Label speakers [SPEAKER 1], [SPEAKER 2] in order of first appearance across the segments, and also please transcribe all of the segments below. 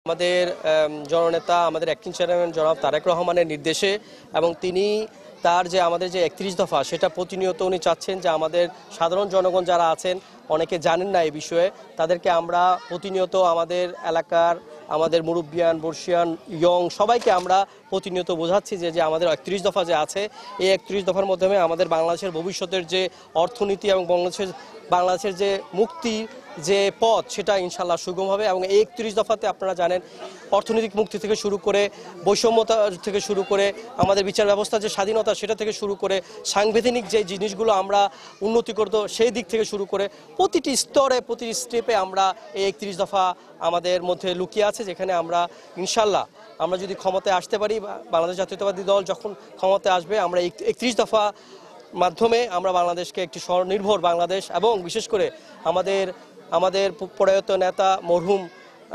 [SPEAKER 1] আমাদের জননেতা আমাদের অ্যাক্টিং চেয়ারম্যান জনাব তারেক রহমানের নির্দেশে এবং তিনি তার যে আমাদের যে ৩১ দফা সেটা প্রতিনিয়ত উনি চাচ্ছেন যে আমাদের সাধারণ জনগণ যারা আছেন অনেকে জানেন না এই বিষয়ে তাদেরকে আমরা প্রতিনিয়ত আমাদের এলাকার আমাদের মুরব্বিয়ান বর্ষিয়ান ইয়ং সবাইকে আমরা প্রতিনিয়ত বোঝাচ্ছি যে আমাদের ৩১ দফা যে আছে এই ৩১ দফার মাধ্যমে আমাদের বাংলাদেশের ভবিষ্যতের যে অর্থনীতি এবং বাংলাদেশের যে মুক্তি যে পথ সেটা ইনশাল্লাহ সুগম হবে। এবং এই ৩১ দফাতে আপনারা জানেন অর্থনৈতিক মুক্তি থেকে শুরু করে বৈষম্যতা থেকে শুরু করে আমাদের বিচার ব্যবস্থার যে স্বাধীনতা সেটা থেকে শুরু করে সাংবিধানিক যে জিনিসগুলো আমরা উন্নতি করতে সেই দিক থেকে শুরু করে প্রতিটি স্তরে প্রতিটি স্টেপে আমরা এই ৩১ দফা আমাদের মধ্যে লুকিয়ে আছে, যেখানে আমরা ইনশাল্লাহ আমরা যদি ক্ষমতায় আসতে পারি, বাংলাদেশ জাতীয়তাবাদী দল যখন ক্ষমতায় আসবে, আমরা ৩১ দফা মাধ্যমে আমরা বাংলাদেশকে একটি স্বনির্ভর বাংলাদেশ এবং বিশেষ করে আমাদের প্রয়াত নেতা মরহুম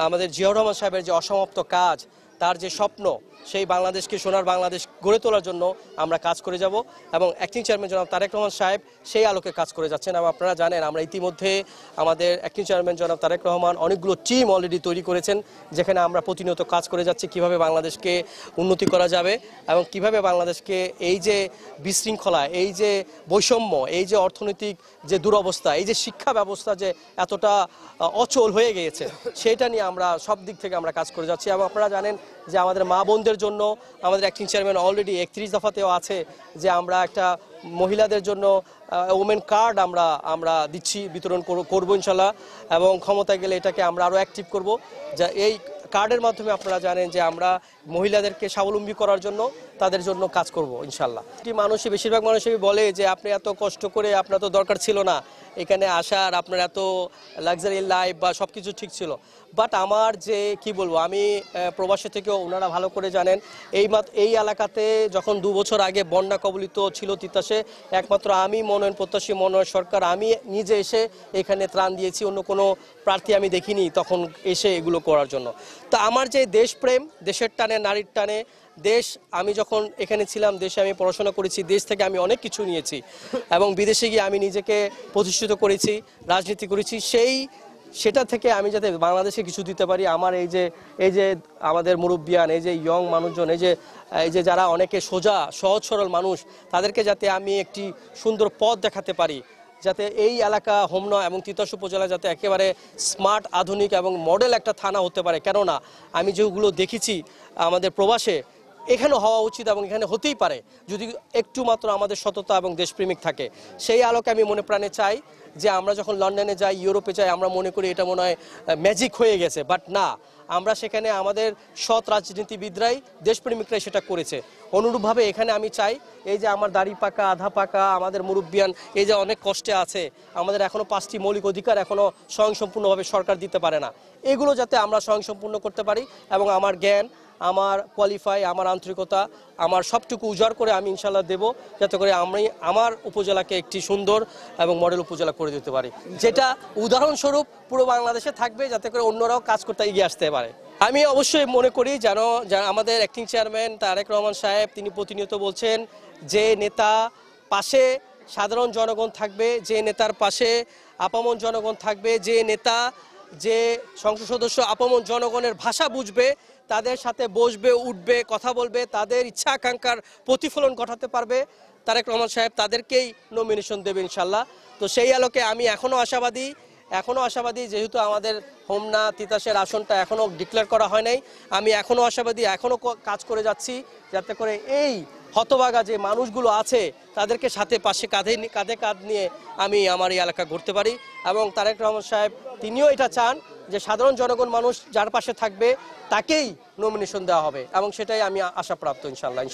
[SPEAKER 1] আমাদের জিয়াউর রহমান সাহেবের যে অসমাপ্ত কাজ, তার যে স্বপ্ন, সেই বাংলাদেশকে সোনার বাংলাদেশ গড়ে তোলার জন্য আমরা কাজ করে যাব এবং অ্যাক্টিং চেয়ারম্যান জনাব তারেক রহমান সাহেব সেই আলোকে কাজ করে যাচ্ছেন। এবং আপনারা জানেন আমরা ইতিমধ্যে আমাদের অ্যাক্টিং চেয়ারম্যান জনাব তারেক রহমান অনেকগুলো টিম অলরেডি তৈরি করেছেন, যেখানে আমরা প্রতিনিয়ত কাজ করে যাচ্ছি কিভাবে বাংলাদেশকে উন্নতি করা যাবে এবং কিভাবে বাংলাদেশকে এই যে বিশৃঙ্খলা, এই যে বৈষম্য, এই যে অর্থনৈতিক যে দুরবস্থা, এই যে শিক্ষা ব্যবস্থা যে এতটা অচল হয়ে গিয়েছে সেটা নিয়ে আমরা সব দিক থেকে আমরা কাজ করে যাচ্ছি। এবং আপনারা জানেন যে আমাদের মা বোনদের জন্য আমাদের অ্যাক্টিং চেয়ারম্যান অলরেডি ৩১ দফাতেও আছে যে আমরা একটা মহিলাদের জন্য ওমেন কার্ড আমরা দিচ্ছি, বিতরণ করবো ইনশাল্লাহ, এবং ক্ষমতায় গেলে এটাকে আমরা আরও অ্যাক্টিভ করব। যা এই কার্ডের মাধ্যমে আপনারা জানেন যে আমরা মহিলাদেরকে স্বাবলম্বী করার জন্য তাদের জন্য কাজ করব ইনশাল্লাহ। বেশিরভাগ মানুষই বলে যে আপনি এত কষ্ট করে আপনার তো দরকার ছিল না এখানে আসার, আপনার এত লাক্সারি লাইফ বা সব কিছু ঠিক ছিল। বাট আমার যে কি বলবো, আমি প্রবাসী থেকেও ওনারা ভালো করে জানেন এই এলাকাতে যখন 2 বছর আগে বন্যা কবলিত ছিল তিতাসে, একমাত্র আমি মনোনয়ন প্রত্যাশী মনোনয়ন সরকার আমি নিজে এসে এখানে ত্রাণ দিয়েছি, অন্য কোনো প্রার্থী আমি দেখিনি তখন এসে এগুলো করার জন্য। তো আমার যে দেশপ্রেম, দেশের টানে নারীর টানে দেশ, আমি যখন এখানে ছিলাম দেশে আমি পড়াশোনা করেছি, দেশ থেকে আমি অনেক কিছু নিয়েছি এবং বিদেশে গিয়ে আমি নিজেকে প্রতিষ্ঠিত করেছি, রাজনীতি করেছি, সেটা থেকে আমি যাতে বাংলাদেশে কিছু দিতে পারি, আমার এই যে আমাদের মুরব্বিয়ান, এই যে ইয়ং মানুষজন, এই যে যারা অনেকে সহজ সরল মানুষ, তাদেরকে যাতে আমি একটি সুন্দর পথ দেখাতে পারি, যাতে এই এলাকা হোমনা এবং তিতাস উপজেলা যাতে একেবারে স্মার্ট আধুনিক এবং মডেল একটা থানা হতে পারে। কেননা আমি যেগুলো দেখেছি আমাদের প্রবাসে এখানে হওয়া উচিত এবং এখানে হতেই পারে যদি একটু মাত্র আমাদের সততা এবং দেশপ্রেমিক থাকে। সেই আলোকে আমি মনে প্রাণে চাই যে আমরা যখন লন্ডনে যাই, ইউরোপে যাই, আমরা মনে করি এটা মনে হয় ম্যাজিক হয়ে গেছে, বাট না, আমরা সেখানে আমাদের সৎ রাজনীতিবিদরাই দেশপ্রেমিকরাই সেটা করেছে। অনুরূপভাবে এখানে আমি চাই এই যে আমার দাড়ি পাকা আধা পাকা আমাদের মুরব্বিয়ান এই যে অনেক কষ্টে আছে, আমাদের এখনও 5টি মৌলিক অধিকার এখনও স্বয়ংসম্পূর্ণভাবে সরকার দিতে পারে না, এগুলো যাতে আমরা স্বয়ংসম্পূর্ণ করতে পারি এবং আমার জ্ঞান, আমার কোয়ালিফাই, আমার আন্তরিকতা, আমার সবটুকু উজাড় করে আমি ইনশাল্লাহ দেব, যাতে করে আমি আমার উপজেলাকে একটি সুন্দর এবং মডেল উপজেলা করে দিতে পারি, যেটা উদাহরণস্বরূপ পুরো বাংলাদেশে থাকবে, যাতে করে অন্যরাও কাজ করতে এগিয়ে আসতে পারে। আমি অবশ্যই মনে করি যেন আমাদের অ্যাক্টিং চেয়ারম্যান তারেক রহমান সাহেব তিনি প্রতিনিয়ত বলছেন যে নেতা পাশে সাধারণ জনগণ থাকবে, যে নেতার পাশে আপামর জনগণ থাকবে, যে নেতা যে সংসদ সদস্য আপামর জনগণের ভাষা বুঝবে, তাদের সাথে বসবে, উঠবে, কথা বলবে, তাদের ইচ্ছা আকাঙ্ক্ষার প্রতিফলন ঘটাতে পারবে, তারেক রহমান সাহেব তাদেরকেই নমিনেশন দেবে ইনশাল্লাহ। তো সেই আলোকে আমি এখনও আশাবাদী, যেহেতু আমাদের হোমনা তিতাসের আসনটা এখনও ডিক্লেয়ার করা হয় নাই, আমি এখনও আশাবাদী, এখনও কাজ করে যাচ্ছি যাতে করে এই হতভাগা যে মানুষগুলো আছে তাদেরকে সাথে পাশে কাঁধে কাঁধ নিয়ে আমি আমার এই এলাকা ঘুরতে পারি। এবং তারেক রহমান সাহেব তিনিও এটা চান যে সাধারণ জনগণ মানুষ যার পাশে থাকবে তাকেই নমিনেশন দেওয়া হবে এবং সেটাই আমি আশাপ্রাপ্ত ইনশাল্লাহ।